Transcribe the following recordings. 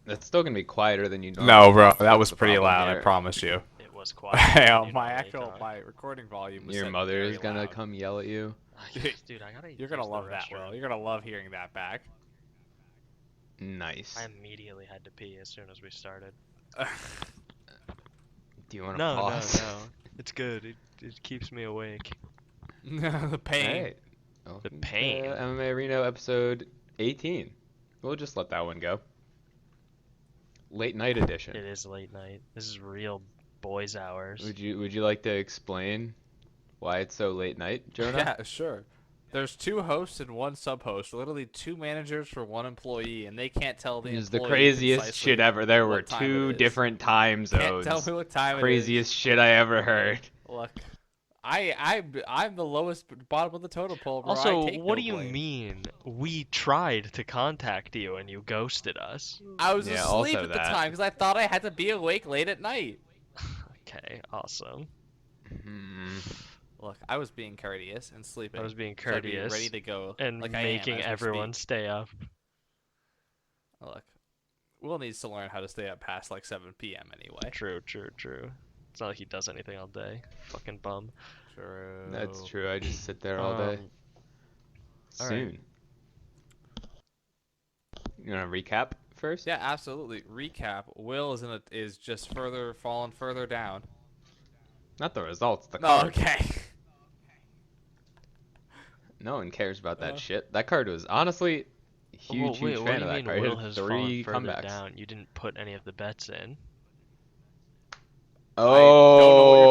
That's still gonna be quieter than you normally. No, bro, that That's was the pretty problem loud. I here. promise you. It was quiet. My recording volume was Your set mother very is gonna loud. come yell at you. Dude, I gotta. You're gonna use the love that, restroom. Will. You're gonna love hearing that back. Nice. I immediately had to pee as soon as we started. Do you want to No, pause? no. It's good. It keeps me awake. The pain. Alright. The pain. MMAerino episode 18. We'll just let that one go. Late night edition. It is late night. This is real boys' hours. Would you like to explain why it's so late night, Jonah? Yeah, sure. There's 2 hosts and 1 sub-host. Literally 2 managers for 1 employee, and they can't tell the It employee is the craziest precisely shit ever. There were what time 2 it is. different time Can't zones. tell me what time Craziest shit I ever heard. it is. Look, I'm the lowest bottom of the totem pole, bro. Also, I take what no do you blame. mean? We tried to contact you and you ghosted us. I was Yeah, asleep also at the that. time because I thought I had to be awake late at night. Okay, awesome. Hmm. Look, I was being courteous and sleeping. I was being so I'd be courteous ready to go, and like I am making as we everyone speak. stay up. Look, Will needs to learn how to stay up past like 7 p.m. anyway. True. It's not like he does anything all day. Fucking bum. True. That's true. I just sit there all day. all Soon. right. You wanna recap first? Yeah, absolutely. Recap: Will is just falling further down. Not the results. The No, card. okay. No one cares about that Uh. shit. That card was honestly huge Wait, fan what of do you that mean card. It Will had has 3 fallen further comebacks. down? You didn't put any of the bets in.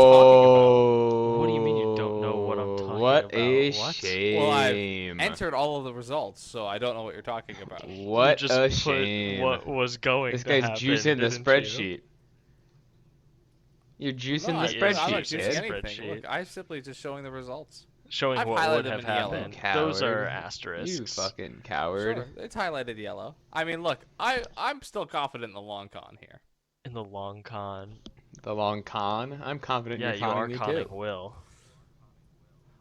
Oh. What do you mean you don't know what I'm talking What about? a What? shame. Well, I've entered all of the results, so I don't know what you're talking about. What You just a put shame. what was going This to guy's happen, juicing the didn't you? spreadsheet. You're juicing No, the He is I'm spreadsheet, not juicing juicing the kid. anything. spreadsheet. Look, I'm simply just showing the results. Showing I've what highlighted would them have in yellow. happened. Coward. Those are You asterisks. fucking coward. Sure, it's highlighted yellow. I mean, look, I'm still confident in the long con here. In the long con. The long con. I'm confident Yeah, you're you are conning me conning too. Will.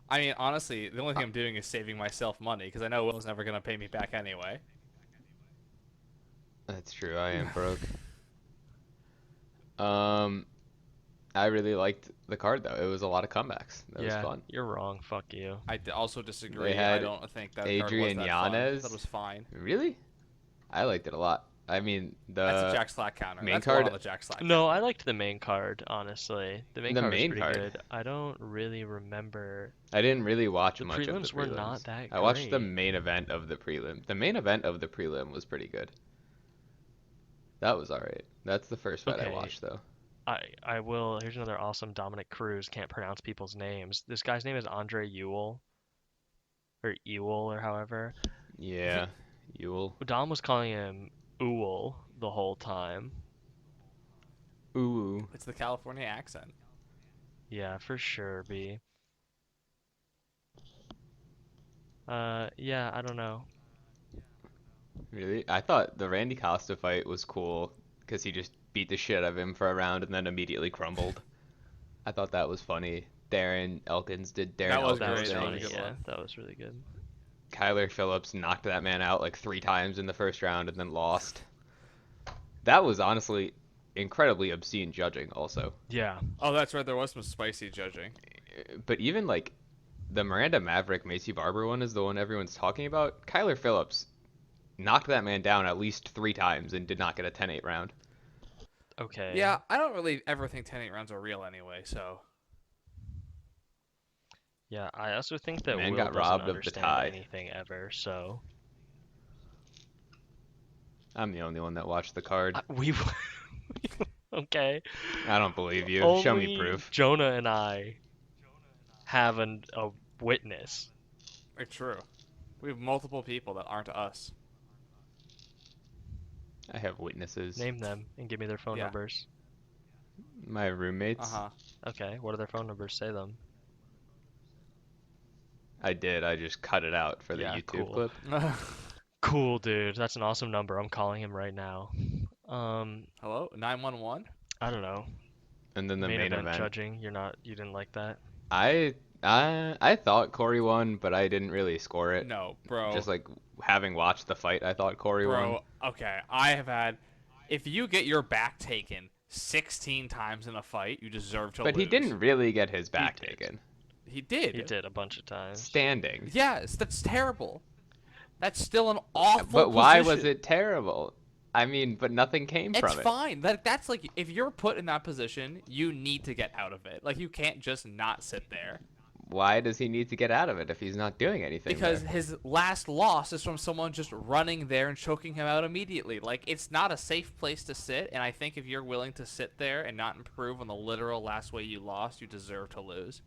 I mean, honestly, the only thing I'm doing is saving myself money because I know Will's never gonna pay me back anyway. That's true. I am broke. I really liked the card though. It was a lot of comebacks. That was Yeah, fun. you're wrong. Fuck you. I also disagree. They I had don't think that Adrian card was that fun. Yanez. That was fine. Really? I liked it a lot. I mean, That's a the Jack Slack counter. main That's card- one on the Jack Slack. No, I liked the main card, honestly. The main The card main was card. pretty good. I don't really remember. I didn't really watch The much of the prelims were prelims. not that I watched the great. main event of the prelim. The main event of the prelim was pretty good. That was alright. That's the first fight I Okay. watched though. I will. Here's another awesome Dominic Cruz. Can't pronounce people's names. This guy's name is Andre Ewell. Or Ewell, or however. Yeah, Ewell. Dom was calling him Ewell the whole time. Ooh. It's the California accent. Yeah, for sure, B. Yeah, I don't know. Really? I thought the Randy Costa fight was cool because he just beat the shit out of him for a round and then immediately crumbled. I thought that was funny. Darren Elkins did Darren That was That Elkins was great. thing. funny, good yeah. one. That was really good. Kyler Phillips knocked that man out like 3 times in the first round and then lost. That was honestly incredibly obscene judging also. Yeah. Oh, that's right. There was some spicy judging. But even like the Miranda Maverick Macy Barber one is the one everyone's talking about. Kyler Phillips knocked that man down at least 3 times and did not get a 10-8 round. Okay. Yeah, I don't really ever think 10-8 rounds are real anyway, so. Yeah, I also think that Man Will got doesn't robbed of the understand tie. anything ever, so. I'm the only one that watched the card. We. Okay. I don't believe you. Only Show me proof. Jonah and I have a witness. It's true. We have multiple people that aren't us. I have witnesses. Name them and give me their phone Yeah. numbers. My roommates. Uh-huh. Okay, what are their phone numbers? Say them. I did. I just cut it out for the Yeah, YouTube cool. clip. Cool, dude. That's an awesome number. I'm calling him right now. Hello? 911? I don't know. And then the main event. judging. You didn't like that? I thought Corey won, but I didn't really score it. No, bro. Just like having watched the fight, I thought Corey won. Bro, okay. I have had If you get your back taken 16 times in a fight, you deserve to lose. But he didn't really get his back did. taken. He did. He did a bunch of times. Standing. Yes, that's terrible. That's still an awful But why was position. it terrible? I mean, but nothing came It's from it. fine. That's like, if you're put in that position, you need to get out of it. Like, you can't just not sit there. Why does he need to get out of it if he's not doing anything? Because there? his last loss is from someone just running there and choking him out immediately. Like, it's not a safe place to sit, and I think if you're willing to sit there and not improve on the literal last way you lost, you deserve to lose.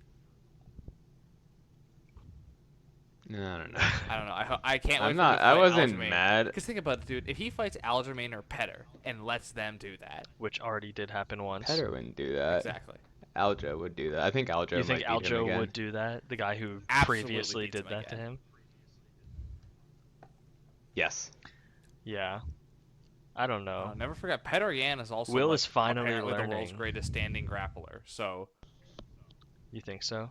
No, I don't know. I don't know. I can't wait I'm for not. him to I fight wasn't Aljamain. mad. Because think about it, dude. If he fights Aljamain or Petter and lets them do that. Which already did happen once. Petter wouldn't do that. Exactly. Aljo would do that. I think Aljo You think might beat him Aljo again. would do that? The guy who Absolutely previously beats did him that to again. him? Yes. Yeah. I don't know. Never forget, Petr Yan is also Will like, is finally apparently the world's learning. greatest standing grappler. So, You think so?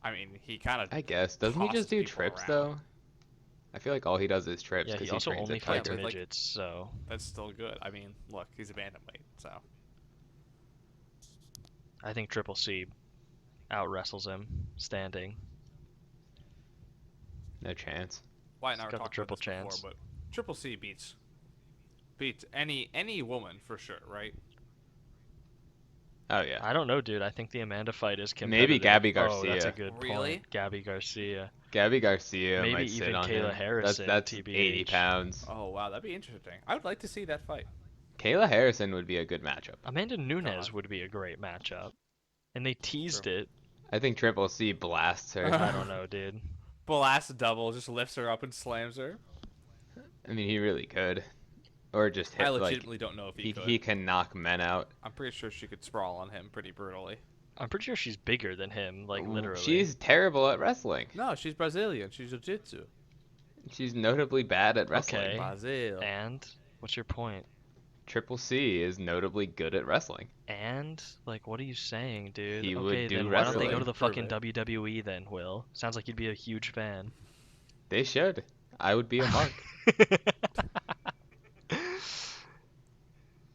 I mean, he kind of. I guess. Doesn't he just tosses do people trips around. though? I feel like all he does is trips Yeah, because he also trains only at fights Tiger. like- midgets, so That's still good. I mean, look, he's a bantamweight, so. I think Triple C out wrestles him standing. No chance. Wyatt and I He's were got the talking triple about this chance. before, but Triple C beats any woman for sure, right? Oh yeah. I don't know, dude. I think the Amanda fight is competitive. Maybe Gabby Oh, that's a Garcia. good Really? point. Gabby Garcia. Gabby Garcia Maybe might sit even on Kayla him. Harrison, That's TBH. 80 pounds. Oh wow, that'd be interesting. I would like to see that fight. Kayla Harrison would be a good matchup. Amanda Nunes on. would be a great matchup. And they teased True. it. I think Triple C blasts her. I don't know, dude. Blast double just lifts her up and slams her. I mean, he really could. Or just hit I like legitimately don't know if he could. he can knock men out. I'm pretty sure she could sprawl on him pretty brutally. I'm pretty sure she's bigger than him, like Ooh, literally. She's terrible at wrestling. No, she's Brazilian. She's jiu-jitsu. She's notably bad at wrestling. Okay. Brazil. And what's your point? Triple C is notably good at wrestling. And like, what are you saying, dude? He would okay, do then why don't they go wrestling. to the Prove fucking it. WWE then, Will? Sounds like you'd be a huge fan. They should. I would be a mark.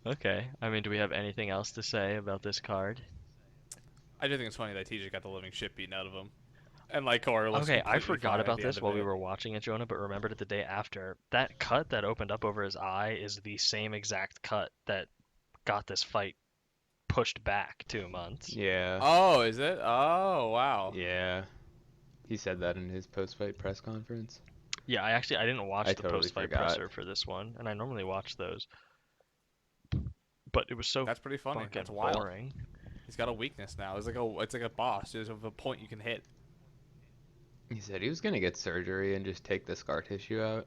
Okay. I mean, do we have anything else to say about this card? I do think it's funny that TJ got the living shit beaten out of him. And like Cora looks Okay, I completely forgot fine at about the end this of while we it. were watching it, Jonah, but remembered it the day after. That cut that opened up over his eye is the same exact cut that got this fight pushed back 2 months. Yeah. Oh, is it? Oh, wow. Yeah. He said that in his post-fight press conference. Yeah, I didn't watch I the totally post-fight forgot. presser for this one, and I normally watch those. But it was so That's pretty funny. fucking That's wild. boring. He's got a weakness now. It's like a boss. There's a point you can hit. He said he was gonna get surgery and just take the scar tissue out.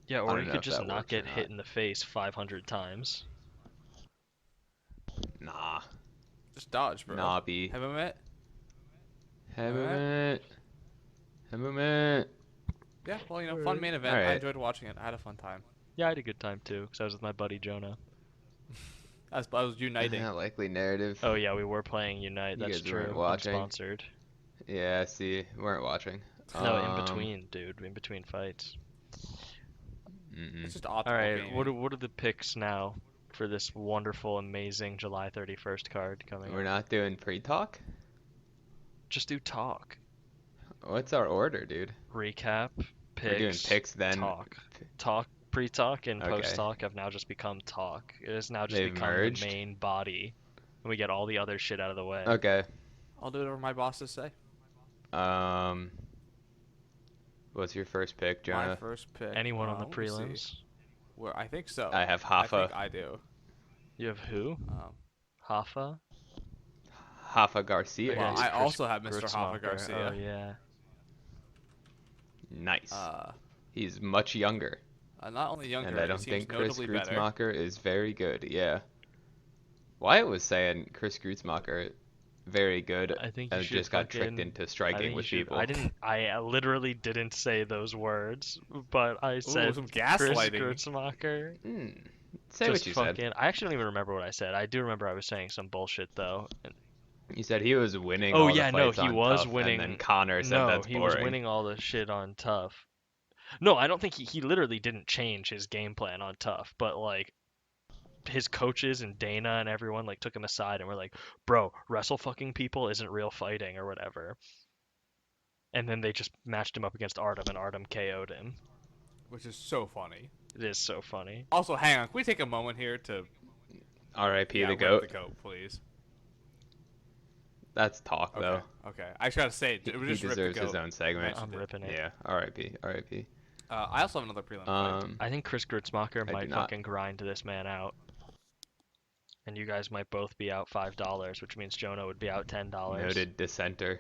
Yeah, I or don't you know could if just that not works or get hit not. in the face 500 times. Nah. Just dodge, bro. Nah, B. Have a minute? Hemmerman. Hemmerman. Yeah, well, fun main event. I Alright. enjoyed watching it. I had a fun time. Yeah, I had a good time too, because I was with my buddy Jonah. I was uniting. Yeah, likely narrative. Oh yeah, we were playing Unite. You That's guys weren't true. watching. Unsponsored. Yeah, see, weren't watching. No, in between, dude. In between fights. Mm-mm. It's just optimal All right, gaming. what are the picks now for this wonderful, amazing July 31st card coming We're up? not doing pre-talk? Just do talk. What's our order, dude? Recap, picks, We're doing picks then. talk. Talk, pre-talk, and Okay. post-talk have now just become talk. It has now just They've become merged? the main body. And we get all the other shit out of the way. Okay. I'll do whatever my bosses say. What's your first pick, My Jonah? first pick. Anyone on the let me see. prelims? Where I think so. I have I Hoffa. think I do. You have who? Hoffa? Hoffa Garcia. Well, Against I Chris also have Mr. Hoffa Grützmacher. Garcia. Oh yeah. Nice. Uh, He's much younger. not only younger, And I he don't seems think Chris notably better. Grützmacher is very good. Yeah. Wyatt was saying Chris Grützmacher very good I think you and should just got tricked fucking- into I striking think you with should- people. I didn't. I literally didn't say those words, but I said some Chris gaslighting. Grützmacher. Say Just what you said. fucking. I actually don't even remember what I said. I do remember I was saying some bullshit though. You said he was winning. Oh, all yeah, the no, fights he on was Tough, winning- And then Connor said No, that's he boring. was winning all the shit on tough. No, I don't think he literally didn't change his game plan on Tough, but like his coaches and Dana and everyone like took him aside and were like, "Bro, wrestle fucking people isn't real fighting or whatever." And then they just matched him up against Artem, and Artem KO'd him. Which is so funny. It is so funny. Also, hang on. Can we take a moment here to R.I.P. the rip goat. the goat, please? That's talk Okay. though. Okay. I just gotta say, He just rip deserves the goat. his own segment. I'm ripping it. Yeah. R.I.P. R.I.P. I also have another prelim fight. I think Chris Grutzmacher I do might not. fucking grind this man out. And you guys might both be out $5, which means Jonah would be out $10. Noted dissenter.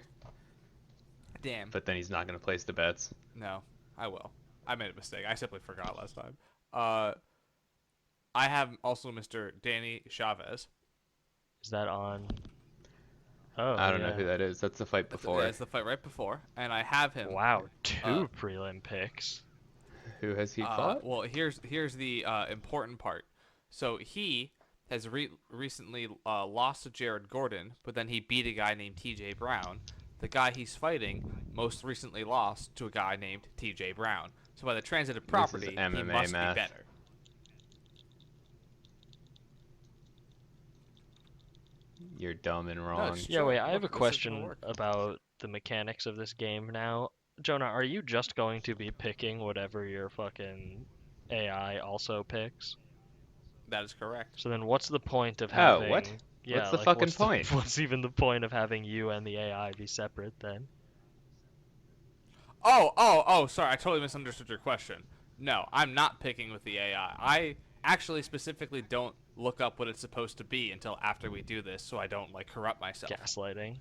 Damn. But then he's not gonna place the bets. No, I will. I made a mistake. I simply forgot last time. I have also Mr. Danny Chavez. Is that on? Oh, I don't know yeah. who that is. That's the fight before. It's the fight right before, and I have him. Wow, two prelim picks. Who has he fought? Well, here's the important part. So he has recently lost to Jared Gordon, but then he beat a guy named T.J. Brown. The guy he's fighting most recently lost to a guy named T.J. Brown. So by the transitive property, he MMA must math. be better. You're dumb and wrong. it's- Yeah, Sure, wait, I have a look, this is gonna question work. about the mechanics of this game now. Jonah, are you just going to be picking whatever your fucking AI also picks? That is correct. So then what's the point of Oh, having... what? Yeah, What's the like, fucking what's the- point? what's even the point of having you and the AI be separate then? Oh, sorry, I totally misunderstood your question. No, I'm not picking with the AI. I actually specifically don't look up what it's supposed to be until after we do this, so I don't like corrupt myself. Gaslighting.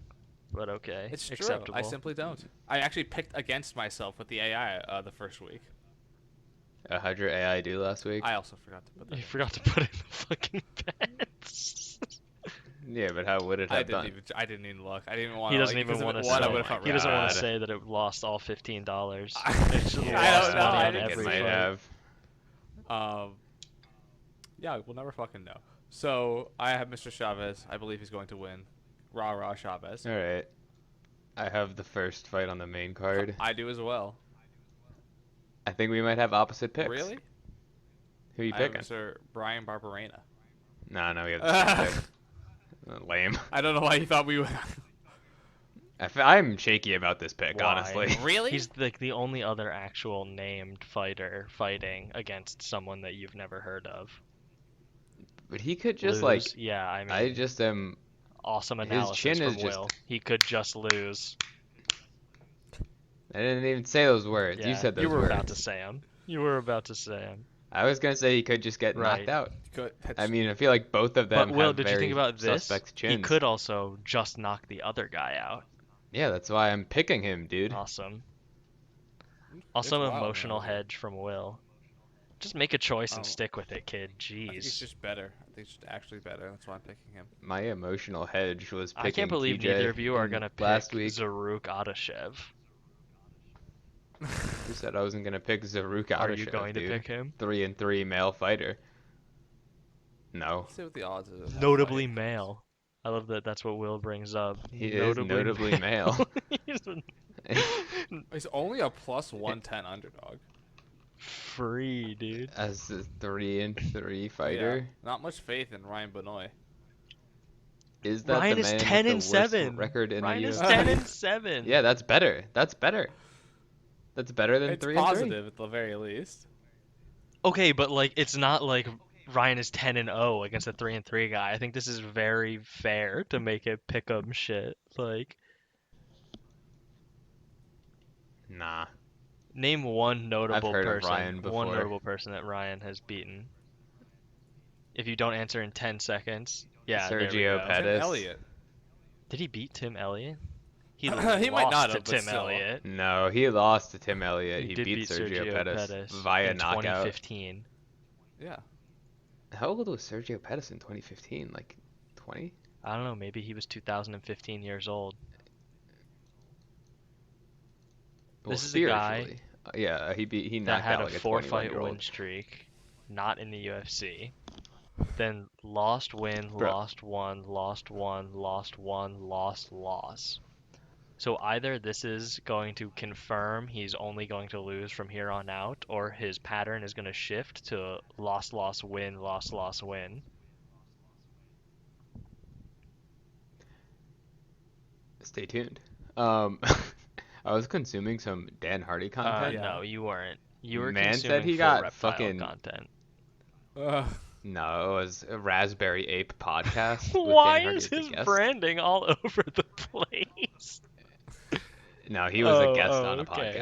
But okay, It's true. acceptable. I simply don't. I actually picked against myself with the AI the first week. How'd your AI do last week? I also forgot to put that. You forgot to put in the fucking bets. Yeah, but how would it have done? I didn't even look. I didn't want. He doesn't like, even because want if to it won, I say. would've felt He doesn't want God. to say that it lost all $15. I It's just don't lost know, money I on didn't it every might fight. have. Yeah, we'll never fucking know. So I have Mr. Chavez. I believe he's going to win. Rah Chavez. All right. I have the first fight on the main card. I do as well. I think we might have opposite picks. Really? Who are you I have picking? Mr. Brian Barberena. No, we have the same pick. Lame. I don't know why you thought we would. I'm shaky about this pick, Why? honestly. Really? He's like the only other actual named fighter fighting against someone that you've never heard of. But he could just Lose. Yeah, I mean, I just am. awesome his analysis chin from is just- Will. He could just lose. I didn't even say those words. Yeah, You said those you were words. about to say him. You were about to say him. I was gonna say he could just get Right. knocked out. Good. I mean, I feel like both of them But Will, have did you very think about this? suspect chins. He could also just knock the other guy out. Yeah, that's why I'm picking him, dude. Awesome. Also, It's wild, emotional man. hedge from Will. Just make a choice and Oh. stick with it, kid. I think he's Jeez. just better. I think he's just actually better. That's why I'm picking him. My emotional hedge was picking I can't believe TJ neither of you are in gonna pick last week. Zaruk Adashev. Who said I wasn't gonna pick Zaruk Adashev, Are you going dude? to pick him? 3-3 male fighter. No. Let's see what the odds is. of that Notably fight. male. I love that that's what Will brings up. He is notably male. He's a He's only a plus 110 underdog. free, dude. As a 3-3 fighter. Yeah, not much faith in Ryan Benoit. Is that Ryan the is man 10 with and the worst 7. record in Ryan the is UFC? 10 and 7. Yeah, that's better. That's better. That's better than It's 3-3. positive at the very least. Okay, but like it's not like Ryan is 10 and 0 against a 3 and 3 guy. I think this is very fair to make it pick 'em shit. Like Nah. name one notable heard of person. Ryan One before. notable person that Ryan has beaten. If you don't answer in 10 seconds. Yeah, there we Sergio go. Pettis. Tim Elliott. Did he beat Tim Elliott? He He lost might not to have, but Tim still. Elliott. No, he lost to Tim Elliott. He did beat Sergio Pettis, in via knockout. 2015. Yeah. How old was Sergio Pettis in 2015? Like 20? I don't know, maybe he was 2015 years old. Well, This is a guy spiritually. Yeah, he That knocked had out a like a 4-fight 21-year-old. win streak, not in the UFC. Then lost, win, Bro. lost, one, lost, one, lost, one, lost, loss. So either this is going to confirm he's only going to lose from here on out, or his pattern is going to shift to loss, loss, win, loss, loss, win. Stay tuned. I was consuming some Dan Hardy content. Yeah. No, you weren't. You were Man said consuming he full got reptile fucking- content. No, it was a Raspberry Ape podcast. with Why Dan Hardy is as the his guest. branding all over the place? No, he was a guest Oh, on a okay.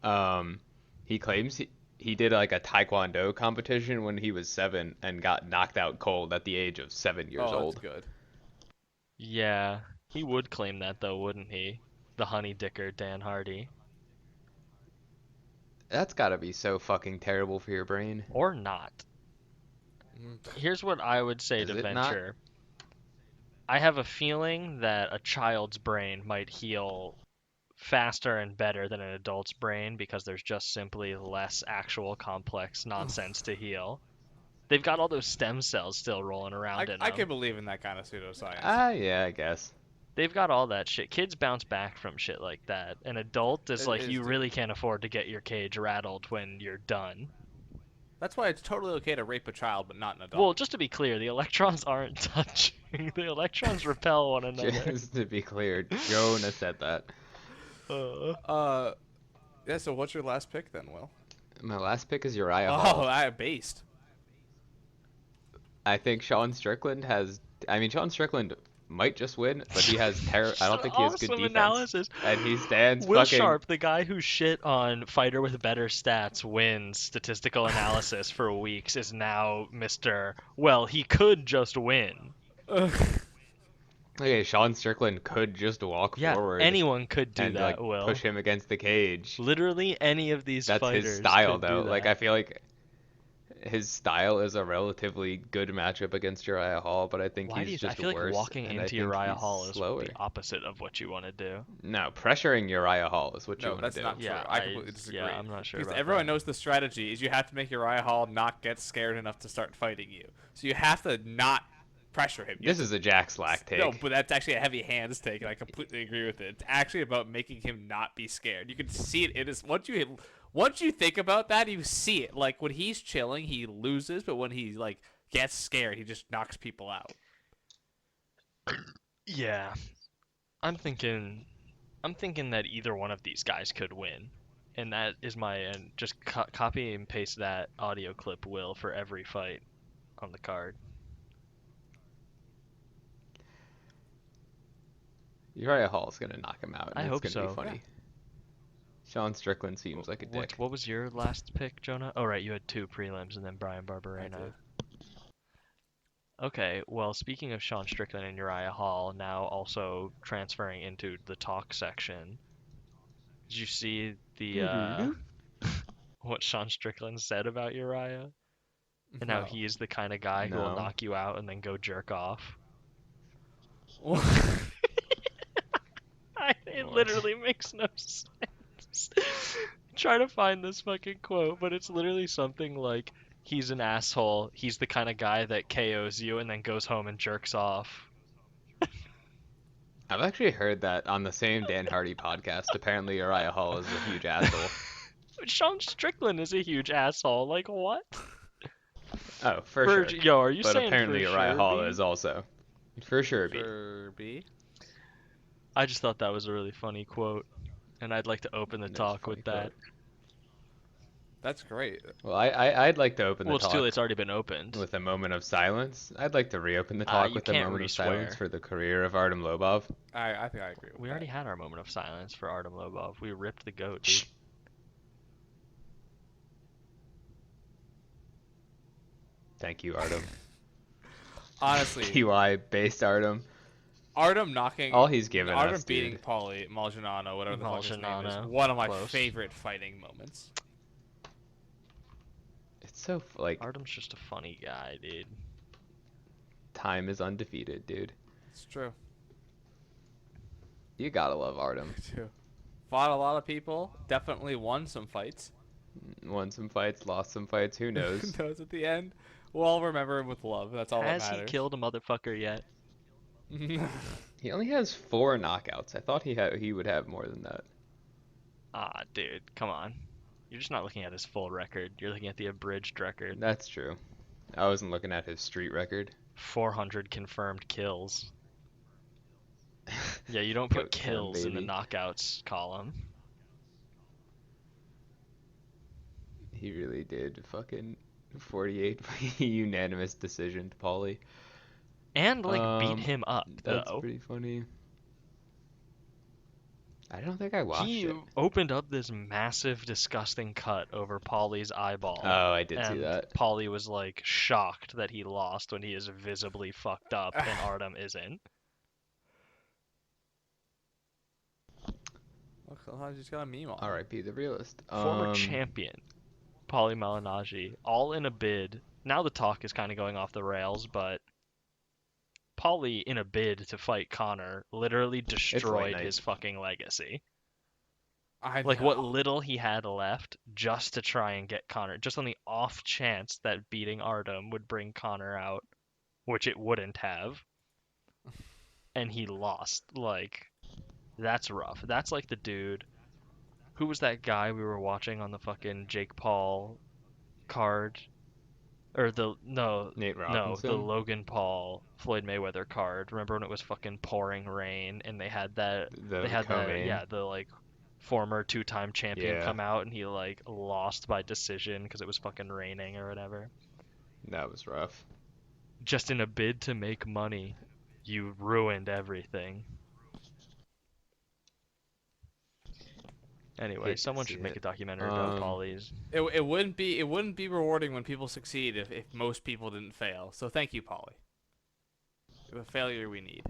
podcast. He claims he did like a taekwondo competition when he was 7 and got knocked out cold at the age of 7 years Oh, old. that's good. Yeah, he would claim that though, wouldn't he? The honey dicker Dan Hardy. That's gotta be so fucking terrible for your brain. Or not. Here's what I would say Is to it not? venture. I have a feeling that a child's brain might heal faster and better than an adult's brain because there's just simply less actual complex nonsense to heal. They've got all those stem cells still rolling around in I them. can believe in that kind of pseudoscience. Yeah, I guess. They've got all that shit. Kids bounce back from shit like that. An adult is It like, is you the- really can't afford to get your cage rattled when you're done. That's why it's totally okay to rape a child, but not an adult. Well, just to be clear, the electrons aren't touching. The electrons repel one another. Just to be clear, Jonah said that. Yeah. So what's your last pick then, Will? My last pick is Uriah Oh, Hall. I based. I think Sean Strickland has. I mean, Sean Strickland might just win, but he has I don't think he has good Awesome defense. analysis. And he stands Will fucking. Sharp, the guy who shit on fighter with better stats wins statistical analysis for weeks, is now Mr. Well, he could just win. Okay, Sean Strickland could just walk Yeah, forward anyone could do and that, like Will. push him against the cage. Literally any of these That's fighters his style, could though. do Like that. I feel like his style is a relatively good matchup against Uriah Hall, but I think Why do you? he's I just feel like worse. walking and I into think Uriah he's Hall is slower. the opposite of what you want to do. No, pressuring Uriah Hall is what you No, want that's to do. not true. Yeah, I completely disagree. yeah, I'm not sure Because about everyone that. knows the strategy is you have to make Uriah Hall not get scared enough to start fighting you. So you have to not pressure him. You This have is a Jack Slack take. No, but that's actually a heavy hands take, and I completely agree with it. It's actually about making him not be scared. You can see it. It is once you think about that, you see it. Like when he's chilling, he loses, but when he like gets scared, he just knocks people out. Yeah, I'm thinking that either one of these guys could win, and that is and just copy and paste that audio clip, Will, for every fight on the card. Uriah Hall's gonna knock him out. And I it's hope gonna so. be funny. Sean Strickland seems like a dick. What was your last pick, Jonah? Oh right, you had 2 prelims and then Brian I Barberena. did. Okay, well, speaking of Sean Strickland and Uriah Hall, now also transferring into the talk section. Did you see the what Sean Strickland said about Uriah? And how No. he is the kind of guy who will No. knock you out and then go jerk off. It What? literally makes no sense. Try to find this fucking quote, but it's literally something like, he's an asshole, he's the kind of guy that KOs you and then goes home and jerks off. I've actually heard that on the same Dan Hardy podcast. Apparently, Uriah Hall is a huge asshole. Sean Strickland is a huge asshole, like what? Oh, for sure. Yo, are you But saying apparently, for Uriah sure, Hall B? is also for sure. B. For B. I just thought that was a really funny quote, and I'd like to open the That's a talk funny with that. quote. That's great. Well, I'd like to open the Well, it's talk too late. It's already been opened. with a moment of silence. I'd like to reopen the talk you with a can't moment of re-swear. silence for the career of Artem Lobov. I think I agree with We that. already had our moment of silence for Artem Lobov. We ripped the goat, dude. Thank you, Artem. Honestly, QI based Artem. Artem knocking. All he's given Artem us, beating dude. Paulie Maldonado, whatever the fuck his name is, Maldonado. one of my Close. favorite fighting moments. It's so like Artem's just a funny guy, dude. time is undefeated, dude. It's true. You gotta love Artem. Too. Fought a lot of people. Definitely won some fights. Won some fights, lost some fights. Who knows? Who knows at the end? We'll all remember him with love. That's all Has that he matters. killed a motherfucker yet? He only has 4 knockouts. I thought he would have more than that. Ah, dude, come on. You're just not looking at his full record. You're looking at the abridged record. That's true. I wasn't looking at his street record. 400 confirmed kills. Yeah, you don't put Goat town, kills in the baby. knockouts column. He really did fucking 48 unanimous decision to Paulie. And, like, beat him up, That's though. pretty funny. I don't think I watched He it. opened up this massive, disgusting cut over Paulie's eyeball. Oh, I did see And that. Paulie was, like, shocked that he lost when he is visibly fucked up and Artem isn't. Look, I just got a meme on. R.I.P. the realist. Former champion, Paulie Malignaggi, all in a bid. Now the talk is kind of going off the rails, but Paulie, in a bid to fight Connor, literally destroyed night. his fucking legacy. I Like, know. what little he had left just to try and get Connor, just on the off chance that beating Artem would bring Connor out, which it wouldn't have. And he lost. Like, that's rough. That's like the dude. Who was that guy we were watching on the fucking Jake Paul card? Or Nate the Robinson. Logan Paul Floyd Mayweather card. Remember when it was fucking pouring rain and they had the like former 2-time champion Yeah. come out and he like lost by decision because it was fucking raining or whatever. That was rough. Just in a bid to make money, you ruined everything. Anyway, Hate to someone see should make it. a documentary about Paulie's. It wouldn't be rewarding when people succeed if most people didn't fail. So thank you, Paulie. The failure we need.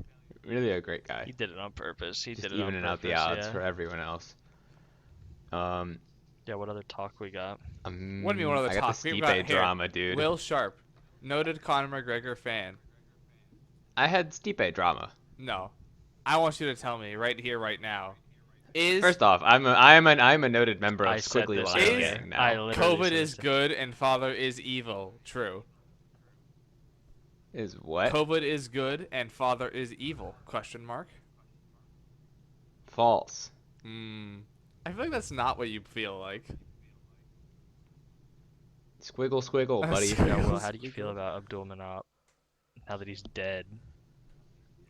Really a great guy. He did it on purpose. He Just did it on evening out the purpose, odds yeah. for everyone else. Yeah, what other talk we got? What do you mean, what other I got talk? the We've got Stipe here, drama, dude. Will Sharp, noted Conor McGregor fan. I had Stipe drama. No, I want you to tell me right here, right now. Is First off, I'm a noted member of I said Squiggly this Line earlier. Gang now. I literally COVID said is this. good and father is evil? True. Is what? COVID is good and father is evil? Question mark. False. I feel like that's not what you feel like. Squiggle, buddy. Yeah, well, how do you feel about Abdul Manap now that he's dead?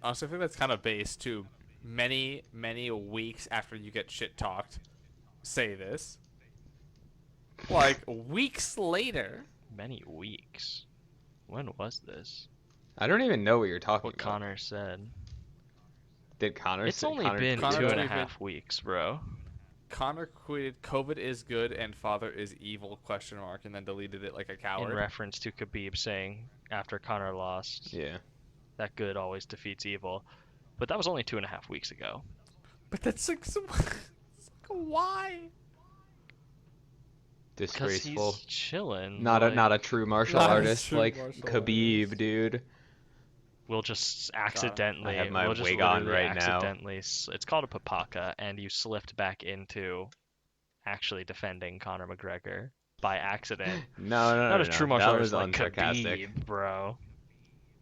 Honestly, I think that's kind of base too. Many weeks after you get shit talked, say this. Like weeks later. Many weeks. When was this? I don't even know what you're talking What about. Connor said. Did Connor It's say only Connor been Connor two and a tweeted- half weeks, bro. Connor tweeted COVID is good and father is evil question mark and then deleted it like a coward. In reference to Khabib saying after Connor lost Yeah. that good always defeats evil. But that was only 2.5 weeks ago. But that's like so why? Because Disgraceful. he's chilling. Not like, a true martial Not a artist true like martial Khabib, artist. dude. We'll just accidentally. I have my we'll just wig on literally right now. accidentally, it's called a papaka, and you slipped back into actually defending Conor McGregor by accident. No. Not a true martial That artist was like unsarcastic. Khabib, bro.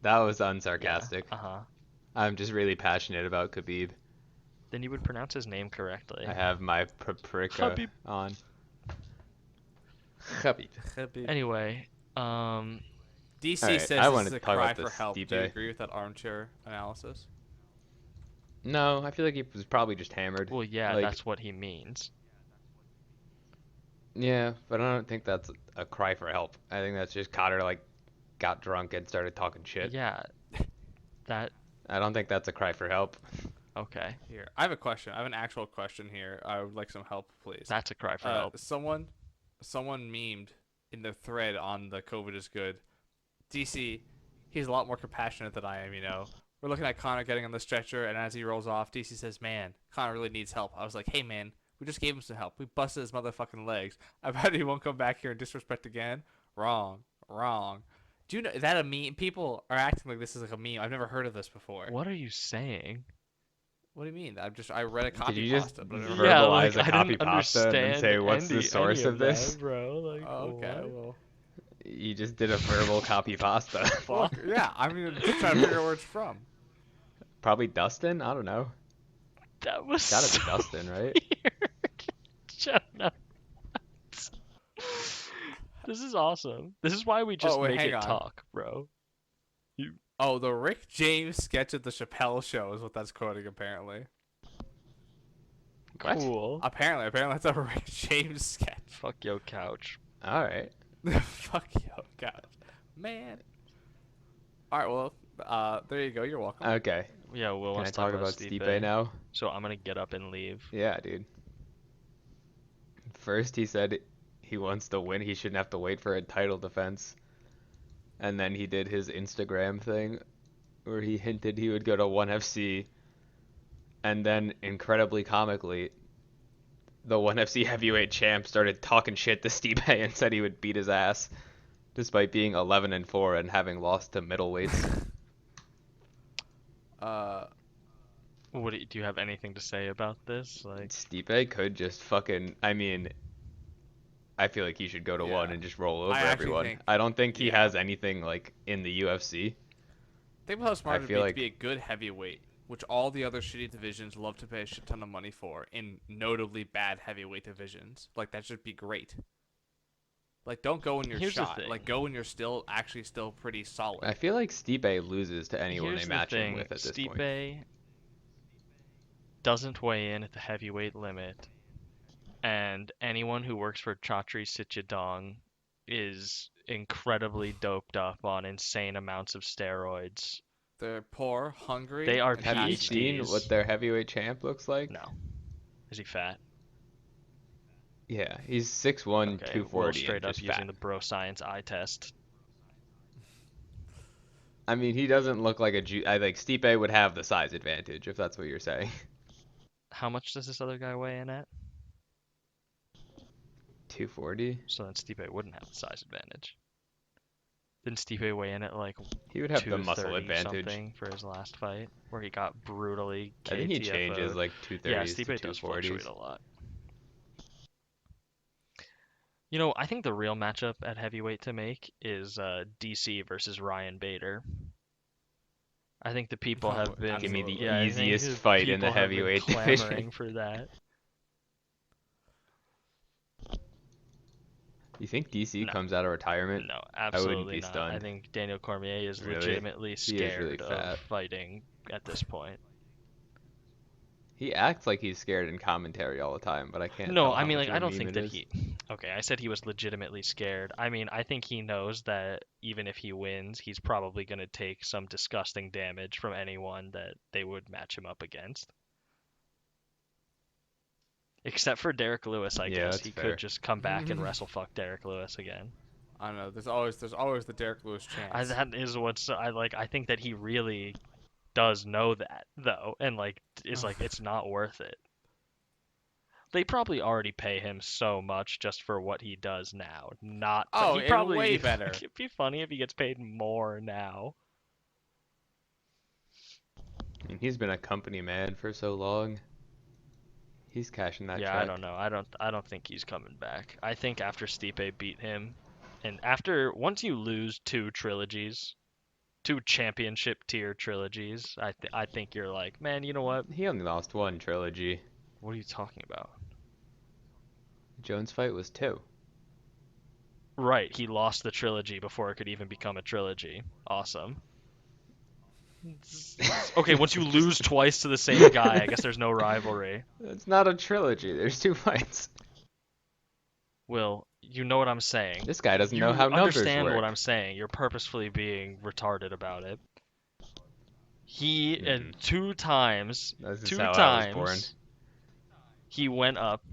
That was unsarcastic. Uh huh. I'm just really passionate about Khabib. Then you would pronounce his name correctly. I have my paprika Khabib. on. Khabib. Anyway, DC Alright, says I this wanna is a talk cry about for this help. Do you Stipe. agree with that armchair analysis? No, I feel like he was probably just hammered. well, yeah, Like, that's what he means. Yeah, but I don't think that's a cry for help. I think that's just Cotter got drunk and started talking shit. Yeah, that I don't think that's a cry for help. okay. Here, I have a question. I have an actual question here. I would like some help, please. That's a cry for help. Someone memed in the thread on the COVID is good. DC, he's a lot more compassionate than I am, you know. We're looking at Connor getting on the stretcher, and as he rolls off, DC says, man, Connor really needs help. I was like, hey, man, we just gave him some help. We busted his motherfucking legs. I bet he won't come back here and disrespect again. Wrong. Do you know, is that a meme? People are acting like this is like a meme. I've never heard of this before. What are you saying? What do you mean? I read a copy Did you just pasta, but I never verbalize a I copy didn't pasta and then understand say, what's the any source of this? that, bro. Like, Oh, okay, what? well. You just did a verbal copy pasta. Fuck. Yeah, I mean, I'm just trying to figure out where it's from. Probably Dustin? I don't know. That was Gotta so be Dustin, right? weird. Shut up. This is awesome. This is why we just Oh, wait, make hang it on. talk, bro. Oh, the Rick James sketch at the Chappelle show is what that's quoting, apparently. What? Cool. Apparently that's a Rick James sketch. Fuck yo couch. All right. Fuck you, God. Man. Alright, well, there you go. You're welcome. Okay. Yeah, Will Can I wants to talk about Stipe now? So I'm gonna get up and leave. Yeah, dude. First, he said he wants to win. He shouldn't have to wait for a title defense. And then he did his Instagram thing where he hinted he would go to 1FC. And then, incredibly comically, the 1FC heavyweight champ started talking shit to Stipe and said he would beat his ass, despite being 11-4 and having lost to middleweights. Do you have anything to say about this? Like, Stipe could just fucking. I mean, I feel like he should go to Yeah. one and just roll over I actually everyone. think- I don't think he yeah. has anything like in the UFC. Think about how smart it would feel be like- to be a good heavyweight, which all the other shitty divisions love to pay a shit ton of money for, in notably bad heavyweight divisions. Like, that should be great. Like, don't go when you're Here's the shot. thing. Like, go when you're still pretty solid. I feel like Stipe loses to anyone here's they the match him thing. with at this Stipe point. doesn't weigh in at the heavyweight limit, and anyone who works for Chatri Sichadong is incredibly doped up on insane amounts of steroids. They're poor, hungry. They are and Have you PhDs. passionate. seen what their heavyweight champ looks like? No. Is he fat? Yeah, he's 6'1", Okay, 240, Will straight and up just using fat. the bro science eye test. I mean, he doesn't look like I like Stipe would have the size advantage if that's what you're saying. How much does this other guy weigh in at? 240. So then Stipe wouldn't have the size advantage. Didn't Stipe weigh in at like He would have the muscle 230 advantage. something for his last fight, where he got brutally I think he KTFO'd? changes like 230s Yeah, to Stipe does 240s. fluctuate a lot. You know, I think the real matchup at heavyweight to make is DC versus Ryan Bader. I think the people Oh, have been Give me the yeah, I think easiest the fight in the people have been heavyweight clamoring division. for that. You think DC No. comes out of retirement? No, be absolutely not. I stunned. think Daniel Cormier is Really? legitimately He is scared really of fat. fighting at this point. He acts like he's scared in commentary all the time, but I can't. No, tell I how mean, much like, of a I don't meme think it that is. he. Okay, I said he was legitimately scared. I mean, I think he knows that even if he wins, he's probably going to take some disgusting damage from anyone that they would match him up against. Except for Derek Lewis, I Yeah, guess. that's He fair. could just come back and wrestle fuck Derek Lewis again. I don't know. There's always the Derek Lewis chance. That is what's I like. I think that he really does know that though, and like is like it's not worth it. They probably already pay him so much just for what he does now. Not Oh, he probably way better. It'd be funny if he gets paid more now. I mean, he's been a company man for so long. He's cashing that Yeah, check. I don't know. I don't think he's coming back. I think after Stipe beat him, and once you lose two championship tier trilogies, I think you're like, man, you know what? He only lost one trilogy. What are you talking about? Jones' fight was 2. Right, he lost the trilogy before it could even become a trilogy. Awesome. Okay, once you lose twice to the same guy, I guess there's no rivalry. It's not a trilogy. There's 2 fights. Will, you know what I'm saying. This guy doesn't You know how numbers understand work. what I'm saying. You're purposefully being retarded about it. He Mhm. two times, This is two how I was born. times, he went up.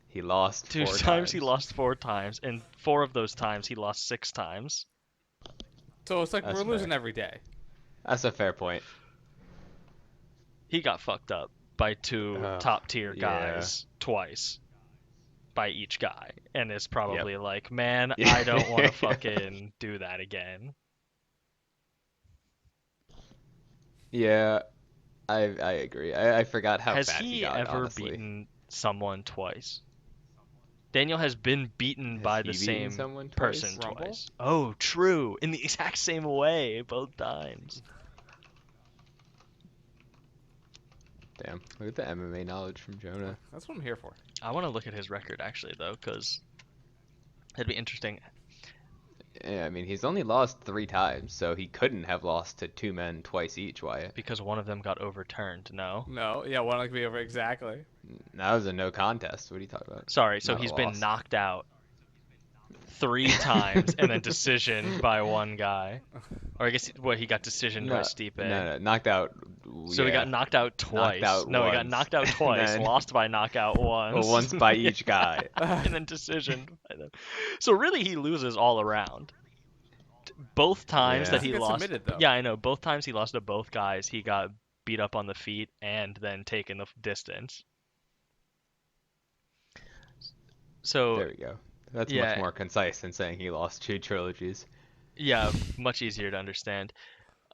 He lost 2 4 times he lost 4 times, and 4 of those times he lost 6 times. So it's like That's we're losing fair. every day. That's a fair point. He got fucked up by 2 Ugh, top tier yeah. guys twice. By each guy, and it's probably Yep. like, man, Yeah. I don't want to fucking do that again. Yeah, I agree. I forgot how Has fat he got, ever honestly. beaten someone twice? Daniel has been beaten Has by he the beaten same someone person twice? Rumble? twice. Oh, true. In the exact same way, both times. Damn, look at the MMA knowledge from Jonah. That's what I'm here for. I want to look at his record actually though, because it'd be interesting. Yeah, I mean, he's only lost 3 times, so he couldn't have lost to 2 men twice each, Wyatt. Because one of them got overturned. No. No, yeah, one could be over exactly. That was a no contest. What are you talking about? Sorry, so Not a he's been loss. knocked out 3 times and then decision by one guy. Or I guess he got decision by Stipe. No, knocked out. So he yeah. got knocked out twice. Knocked out no, he got once. knocked out twice, then- lost by knockout once. Well, once by each guy. and then decision by them. So really he loses all around. Both times Yeah. that He he gets lost. submitted, though. Yeah, I know. Both times he lost to both guys, he got beat up on the feet and then taken the distance. So There we go. That's Yeah. much more concise than saying he lost 2 trilogies. yeah, much easier to understand.